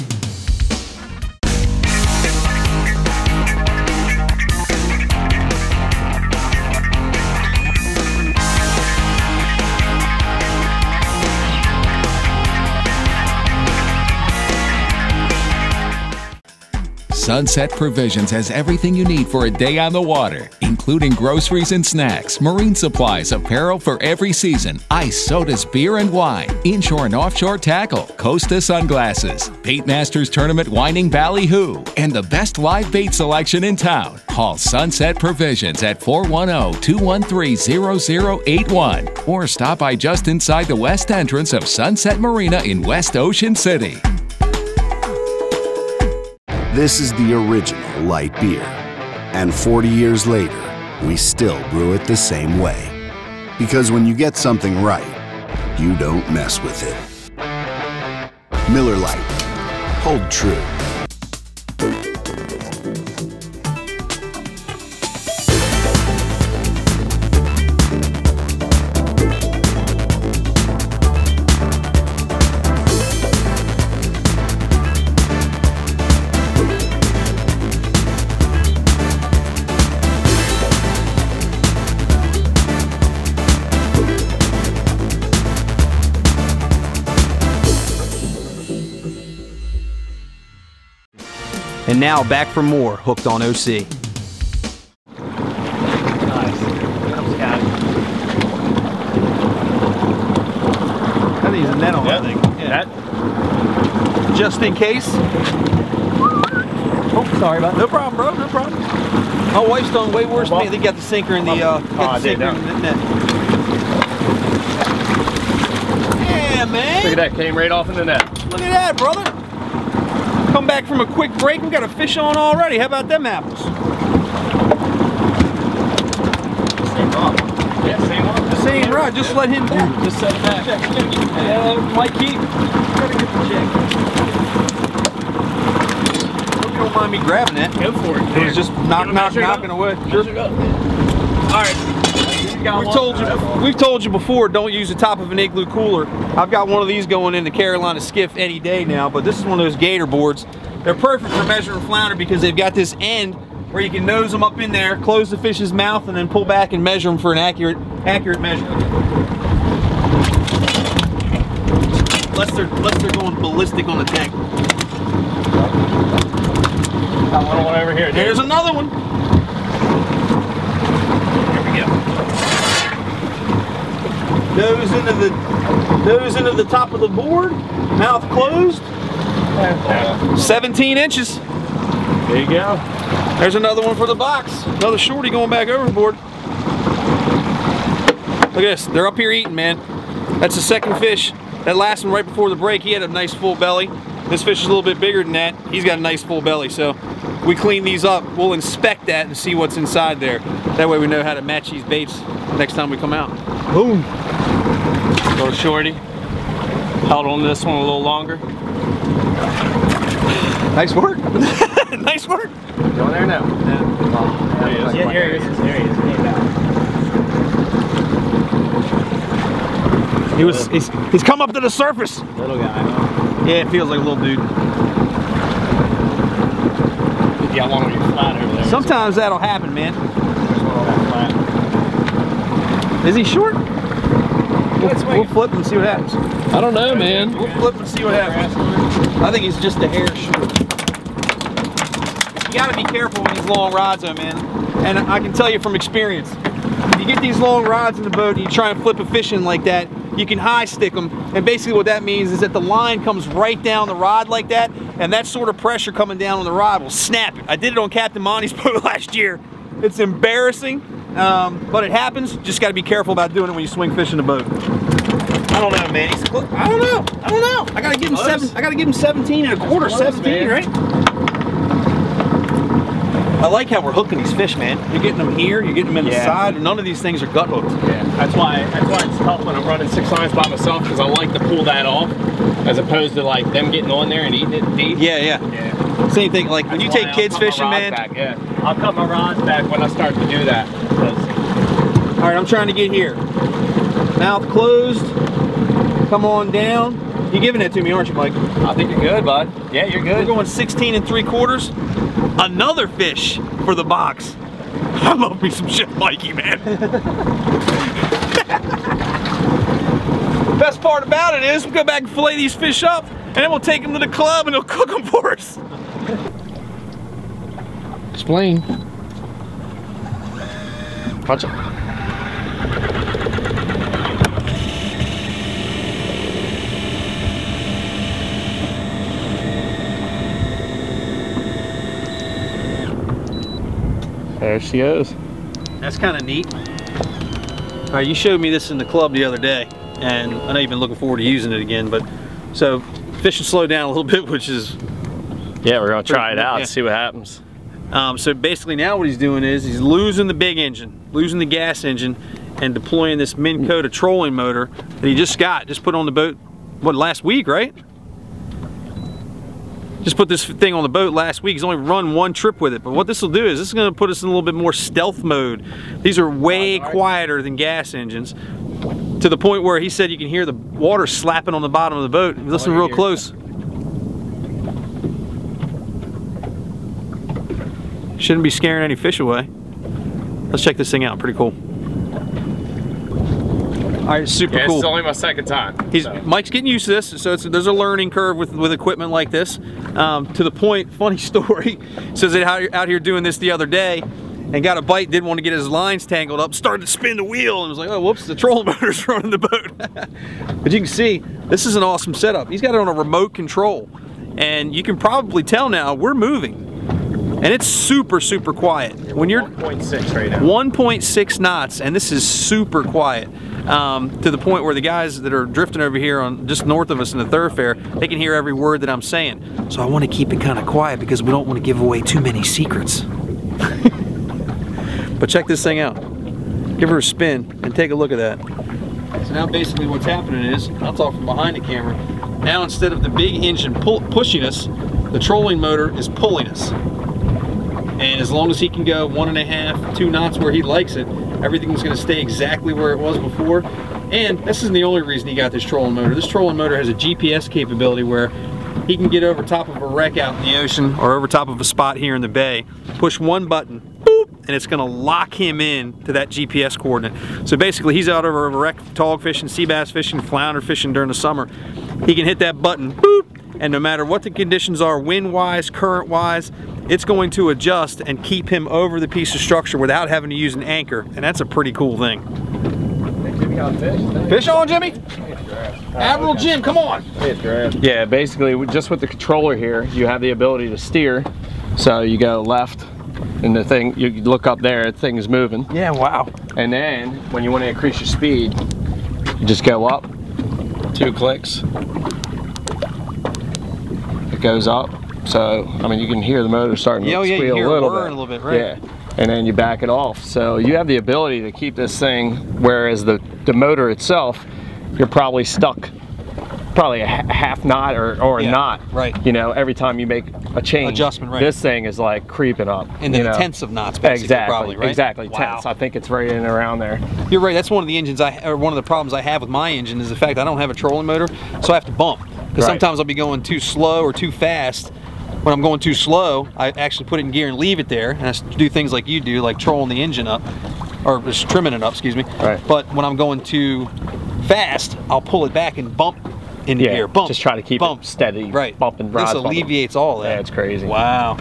Sunset Provisions has everything you need for a day on the water, including groceries and snacks, marine supplies, apparel for every season, ice, sodas, beer and wine, inshore and offshore tackle, Costa sunglasses, Bait Masters Tournament whining ballyhoo, and the best live bait selection in town. Call Sunset Provisions at 410-213-0081 or stop by just inside the west entrance of Sunset Marina in West Ocean City. This is the original light beer. And 40 years later, we still brew it the same way. Because when you get something right, you don't mess with it. Miller Lite. Hold true. And now back for more Hooked on OC. Nice. I think there's a net on that thing. Yeah. Just in case. Oh, sorry about that. No problem, bro. No problem. My wife's done way worse than me. They got the sinker in the, net. Yeah, man. Look at that, came right off in the net. Look at that, brother. Come back from a quick break, we got a fish on already. How about them apples? Same rod. Yeah, same rod. The same rod, just let him back. Just set it back. Mikey, gotta get the check. Hope you don't mind me grabbing that. Go for it. It was just knocking away. Sure. All right. We've told you before, don't use the top of an igloo cooler. I've got one of these going in the Carolina skiff any day now, but this is one of those gator boards. They're perfect for measuring flounder because they've got this end where you can nose them up in there, close the fish's mouth, and then pull back and measure them for an accurate measurement. Unless they're going ballistic on the tank. Got one over here. There's another one. Nose into the top of the board, mouth closed. 17 inches. There you go. There's another one for the box. Another shorty going back overboard. Look at this. They're up here eating, man. That's the second fish. That last one right before the break, he had a nice full belly. This fish is a little bit bigger than that. He's got a nice full belly. So we clean these up. We'll inspect that and see what's inside there. That way we know how to match these baits next time we come out. Boom. Little shorty. Held on to this one a little longer. Nice work. Nice work. Going there now. There he is. Yeah, here he is. There he is. He's come up to the surface. Little guy. Yeah, it feels like a little dude. You got one on your flat over there. Sometimes that'll happen, man. There's one on that flat. Is he short? We'll flip and see what happens. I don't know, man. We'll flip and see what happens. I think he's just a hair short. You gotta be careful with these long rods though, man. And I can tell you from experience, if you get these long rods in the boat and you try and flip a fish in like that, you can high stick them. And basically what that means is that the line comes right down the rod like that, and that sort of pressure coming down on the rod will snap it. I did it on Captain Monty's boat last year. It's embarrassing, but it happens. Just gotta be careful about doing it when you swing fish in the boat. I don't know, man. I don't know. I gotta give him 17 and a quarter. 17, right? I like how we're hooking these fish, man. You're getting them here, you're getting them in the side, and none of these things are gut hooked. Yeah, that's why it's tough when I'm running 6 lines by myself, because I like to pull that off, as opposed to like them getting on there and eating it deep. Yeah. Same thing, like when you take kids fishing, man. I'll cut my rods back when I start to do that. All right, I'm trying to get here. Mouth closed. Come on down. You're giving it to me, aren't you, Mike? I think you're good, bud. Yeah, you're good. We're going 16 and 3/4. Another fish for the box. I love me some Chef Mikey, man. Best part about it is we'll go back and fillet these fish up, and then we'll take them to the club and they'll cook them for us. Explain. Punch it. There she is. That's kind of neat. All right, you showed me this in the club the other day, and I know you've been looking forward to using it again, but so fish should slow down a little bit, which is... Yeah, we're gonna try it out and see what happens. So basically now what he's doing is he's losing the big engine, losing the gas engine, and deploying this Minn Kota trolling motor that he just put on the boat, what, last week, right? Just put this thing on the boat last week. He's only run 1 trip with it. But what this will do is this is going to put us in a little bit more stealth mode. These are way quieter than gas engines, to the point where he said you can hear the water slapping on the bottom of the boat. Listen real close. Shouldn't be scaring any fish away. Let's check this thing out. Pretty cool. All right, super cool. It's only my second time. Mike's getting used to this, so there's a learning curve with equipment like this. To the point, funny story, says that out here doing this the other day and got a bite, didn't want to get his lines tangled up, started to spin the wheel and was like, oh, whoops, the trolling motor's running the boat. But you can see, this is an awesome setup. He's got it on a remote control, and you can probably tell now we're moving. And it's super, super quiet. When you're 1.6 right now. 1.6 knots, and this is super quiet. To the point where the guys that are drifting over here on just north of us in the thoroughfare, they can hear every word that I'm saying. So I want to keep it kind of quiet because we don't want to give away too many secrets. But check this thing out. Give her a spin and take a look at that. So now basically what's happening is, I'll talk from behind the camera, now instead of the big engine pushing us, the trolling motor is pulling us. And as long as he can go 1.5, 2 knots where he likes it, everything's going to stay exactly where it was before. And this isn't the only reason he got this trolling motor. This trolling motor has a GPS capability where he can get over top of a wreck out in the ocean or over top of a spot here in the bay, push one button, boop, and it's going to lock him in to that GPS coordinate. So basically he's out over a wreck, tog fishing, sea bass fishing, flounder fishing during the summer. He can hit that button, boop, and no matter what the conditions are, wind-wise, current-wise, it's going to adjust and keep him over the piece of structure without having to use an anchor, and that's a pretty cool thing. Fish on, Jimmy? Admiral Jim, come on! Yeah, basically, just with the controller here, you have the ability to steer. So you go left, and the thing, you look up there, the thing is moving. Yeah, wow. And then, when you want to increase your speed, you just go up, 2 clicks. It goes up. So, I mean, you can hear the motor starting to squeal a little bit. Right? Yeah. And then you back it off. So you have the ability to keep this thing, whereas the motor itself, you're probably stuck probably a half knot or a knot. Right. You know, every time you make a change. Adjustment, right. This thing is like creeping up. Into the tenths of knots, basically, exactly, probably, right? Exactly, wow. tenths. I think it's right in and around there. You're right, that's one of the engines, one of the problems I have with my engine is the fact I don't have a trolling motor, so I have to bump. Because sometimes I'll be going too slow or too fast. When I'm going too slow, I actually put it in gear and leave it there, and I do things like you do, like trolling the engine up, or just trimming it up, excuse me. Right. But when I'm going too fast, I'll pull it back and bump into gear. Bump. Just try to keep it steady. Right. Bumping, This alleviates all that. Yeah, it's crazy. Wow.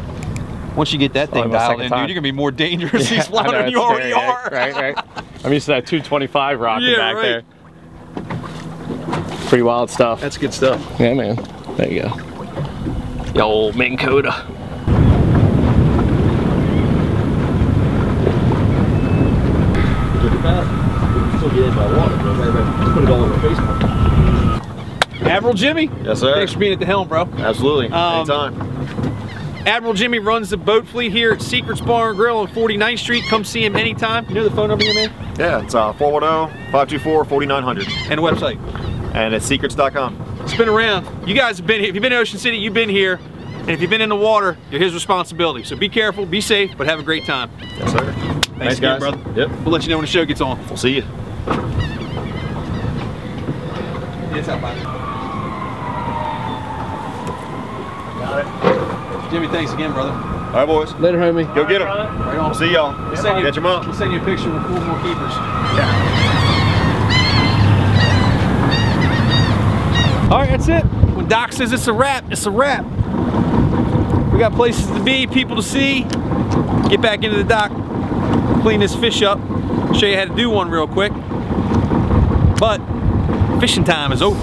Once you get that thing dialed in, dude, you're gonna be more dangerous these flounder than you already are. Right. I'm used to that 225 rocking back there. Pretty wild stuff. That's good stuff. Yeah, man. There you go. The old Minn Kota. Admiral Jimmy. Yes, sir. Thanks for being at the helm, bro. Absolutely. Anytime. Admiral Jimmy runs the boat fleet here at Seacrets Bar and Grill on 49th Street. Come see him anytime. You know the phone number here, man? Yeah, it's 410-524-4900. And the website? And it's secrets.com. Spin around. You guys have been here. If you've been to Ocean City, you've been here. And if you've been in the water, you're his responsibility. So be careful, be safe, but have a great time. Yes, sir. Thanks again, guys. brother. Yep. We'll let you know when the show gets on. We'll see you. Yes, out, bye. Got it. Jimmy, thanks again, brother. All right, boys. Later, homie. Go get them. Right on. We'll see y'all. We'll send you a picture with 4 more keepers. Yeah. All right, that's it. When Doc says it's a wrap, it's a wrap. We got places to be, people to see. Get back into the dock, clean this fish up, show you how to do one real quick. But fishing time is over.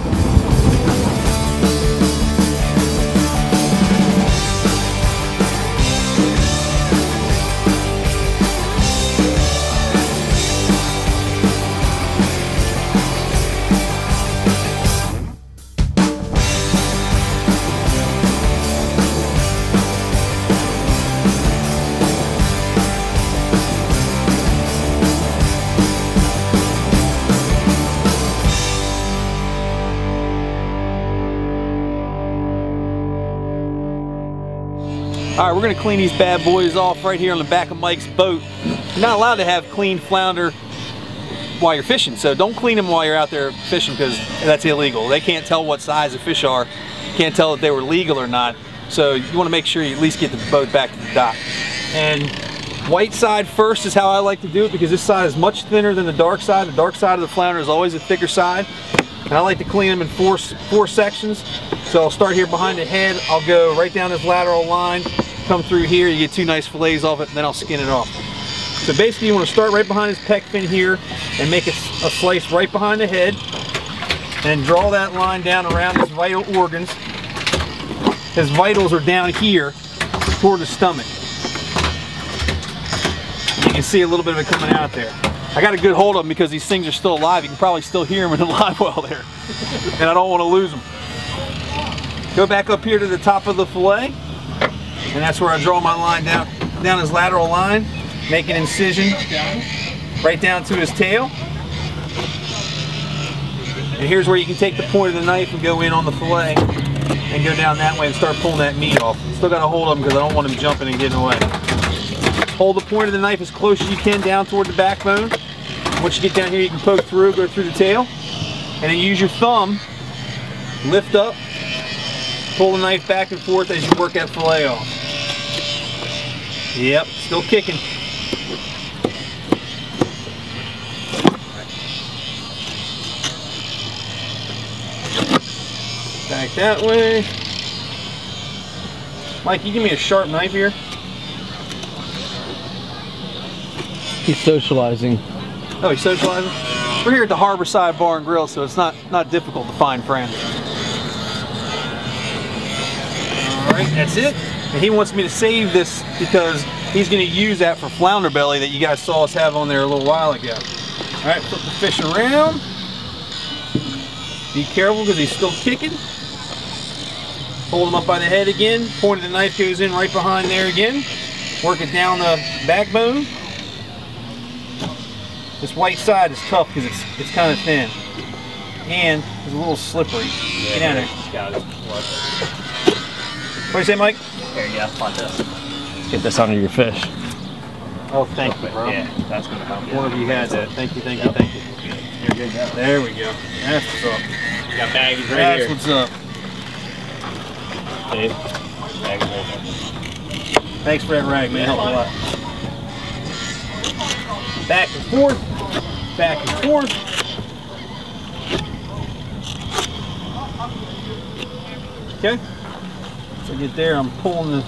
All right, we're gonna clean these bad boys off right here on the back of Mike's boat. You're not allowed to have clean flounder while you're fishing, so don't clean them while you're out there fishing because that's illegal. They can't tell what size the fish are, can't tell if they were legal or not, so you wanna make sure you at least get the boat back to the dock. And white side first is how I like to do it because this side is much thinner than the dark side. The dark side of the flounder is always a thicker side. And I like to clean them in four sections. So I'll start here behind the head, I'll go right down this lateral line, come through here, you get 2 nice fillets off it, and then I'll skin it off. So basically you want to start right behind his pec fin here and make a slice right behind the head and draw that line down around his vital organs. His vitals are down here toward the stomach. you can see a little bit of it coming out there. I got a good hold of them because these things are still alive. You can probably still hear them in the live well there. And I don't want to lose them. Go back up here to the top of the fillet. And that's where I draw my line down his lateral line. Make an incision right down to his tail. And here's where you can take the point of the knife and go in on the fillet and go down that way and start pulling that meat off. Still got to hold them because I don't want them jumping and getting away. Hold the point of the knife as close as you can down toward the backbone. Once you get down here, you can poke through, go through the tail, and then use your thumb, lift up, pull the knife back and forth as you work that fillet off. Yep, still kicking. Back that way. Mike, you give me a sharp knife here? He's socializing. Oh, he's socializing? We're here at the Harborside Bar and Grill, so it's not difficult to find friends. Alright, that's it. And he wants me to save this because he's going to use that for flounder belly that you guys saw us have on there a little while ago. Alright, flip the fish around. Be careful because he's still kicking. Hold him up by the head again. Point of the knife goes in right behind there again. Work it down the backbone. This white side is tough because it's kind of thin. And it's a little slippery. Get down there. What do you say, Mike? Here, yeah, like this. Get this under your fish. Oh, thank you, bro. Yeah, that's going to help you. One of you had that. Thank you, thank you, thank you. You're good now. There we go. That's what's up. You got baggies right That's here. what's up. See? Baggies right there. Thanks for that rag, man. Helped a lot. Back and forth. Back and forth. Okay. So get there, I'm pulling the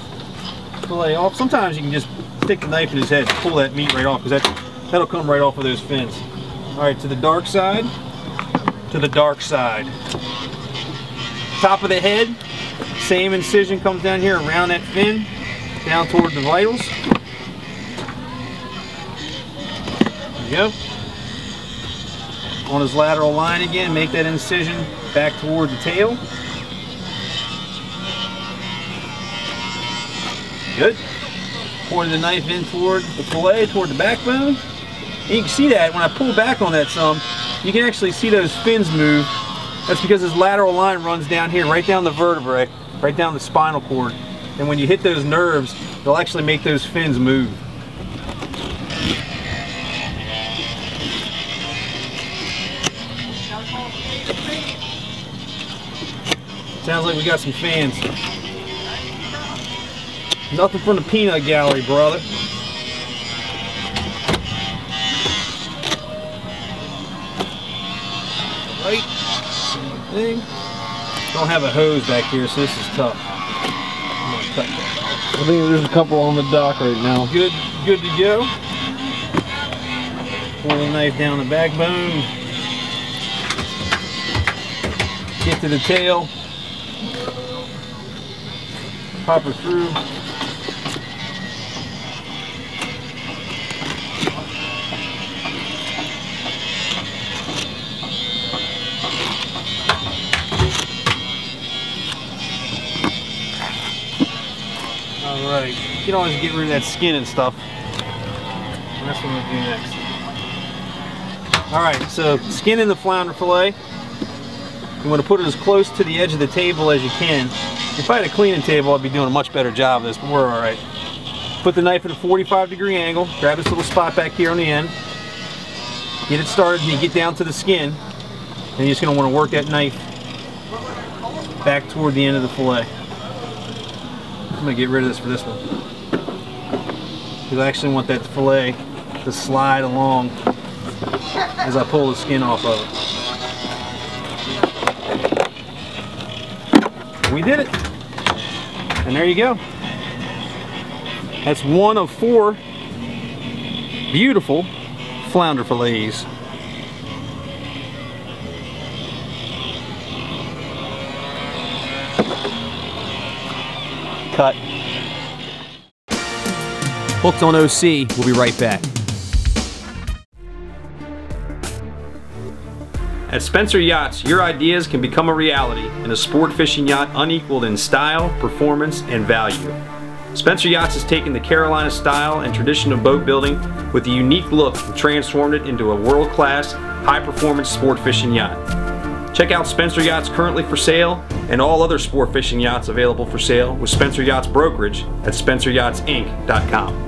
fillet off. Sometimes you can just stick the knife in his head and pull that meat right off because that'll come right off of those fins. All right, to the dark side. To the dark side. Top of the head, same incision comes down here around that fin, down toward the vitals. There you go. On his lateral line again, make that incision back toward the tail. Good. Point the knife in toward the fillet, toward the backbone. And you can see that when I pull back on that some, you can actually see those fins move. That's because his lateral line runs down here, right down the vertebrae, right down the spinal cord. And when you hit those nerves, they'll actually make those fins move. Sounds like we got some fans. Nothing from the peanut gallery, brother. Right. Same thing. Don't have a hose back here, so this is tough. I'm gonna cut that. I think there's a couple on the dock right now. Good to go. Pull the knife down the backbone. Get to the tail. Pop her through. Alright, you can always get rid of that skin and stuff. And that's what we'll do next. Alright, so skin in the flounder fillet. You want to put it as close to the edge of the table as you can. If I had a cleaning table, I'd be doing a much better job of this, but we're alright. Put the knife at a 45-degree angle, grab this little spot back here on the end, get it started, and you get down to the skin, and you're just going to want to work that knife back toward the end of the fillet. I'm going to get rid of this for this one. Because I actually want that fillet to slide along as I pull the skin off of it. We did it. And there you go. That's one of 4 beautiful flounder fillets. Cut. Hooked on OC. We'll be right back. At Spencer Yachts, your ideas can become a reality in a sport fishing yacht unequaled in style, performance, and value. Spencer Yachts has taken the Carolina style and tradition of boat building with a unique look and transformed it into a world-class, high-performance sport fishing yacht. Check out Spencer Yachts currently for sale and all other sport fishing yachts available for sale with Spencer Yachts Brokerage at SpencerYachtsInc.com.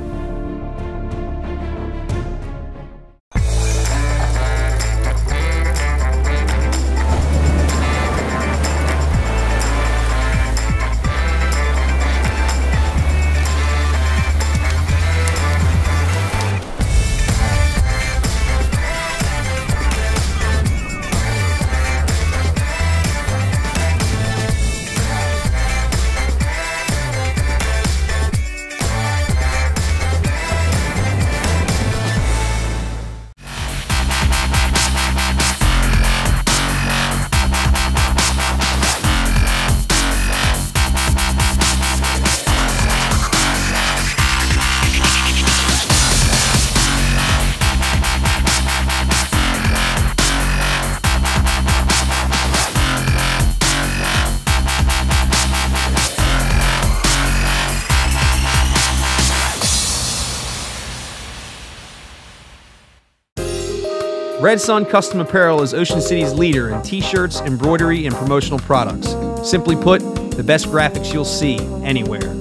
Red Sun Custom Apparel is Ocean City's leader in t-shirts, embroidery, and promotional products. Simply put, the best graphics you'll see anywhere.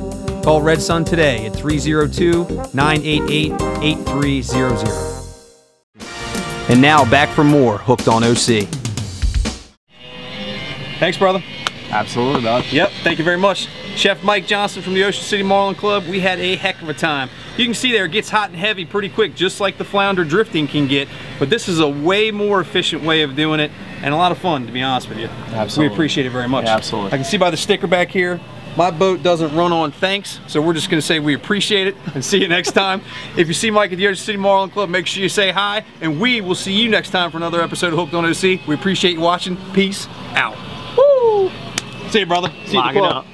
Call Red Sun today at 302-988-8300. And now back for more Hooked on OC. Thanks, brother. Absolutely, Doc. Yep, thank you very much. Chef Mike Johnson from the Ocean City Marlin Club. We had a heck of a time. You can see there it gets hot and heavy pretty quick, just like the flounder drifting can get, but this is a way more efficient way of doing it and a lot of fun, to be honest with you. Absolutely. We appreciate it very much. Yeah, absolutely. I can see by the sticker back here, my boat doesn't run on thanks, so we're just gonna say we appreciate it and see you next time. If you see Mike at the Ocean City Marlin Club, make sure you say hi, and we will see you next time for another episode of Hooked on OC. We appreciate you watching. Peace out. Woo! See you, brother. See you at the club.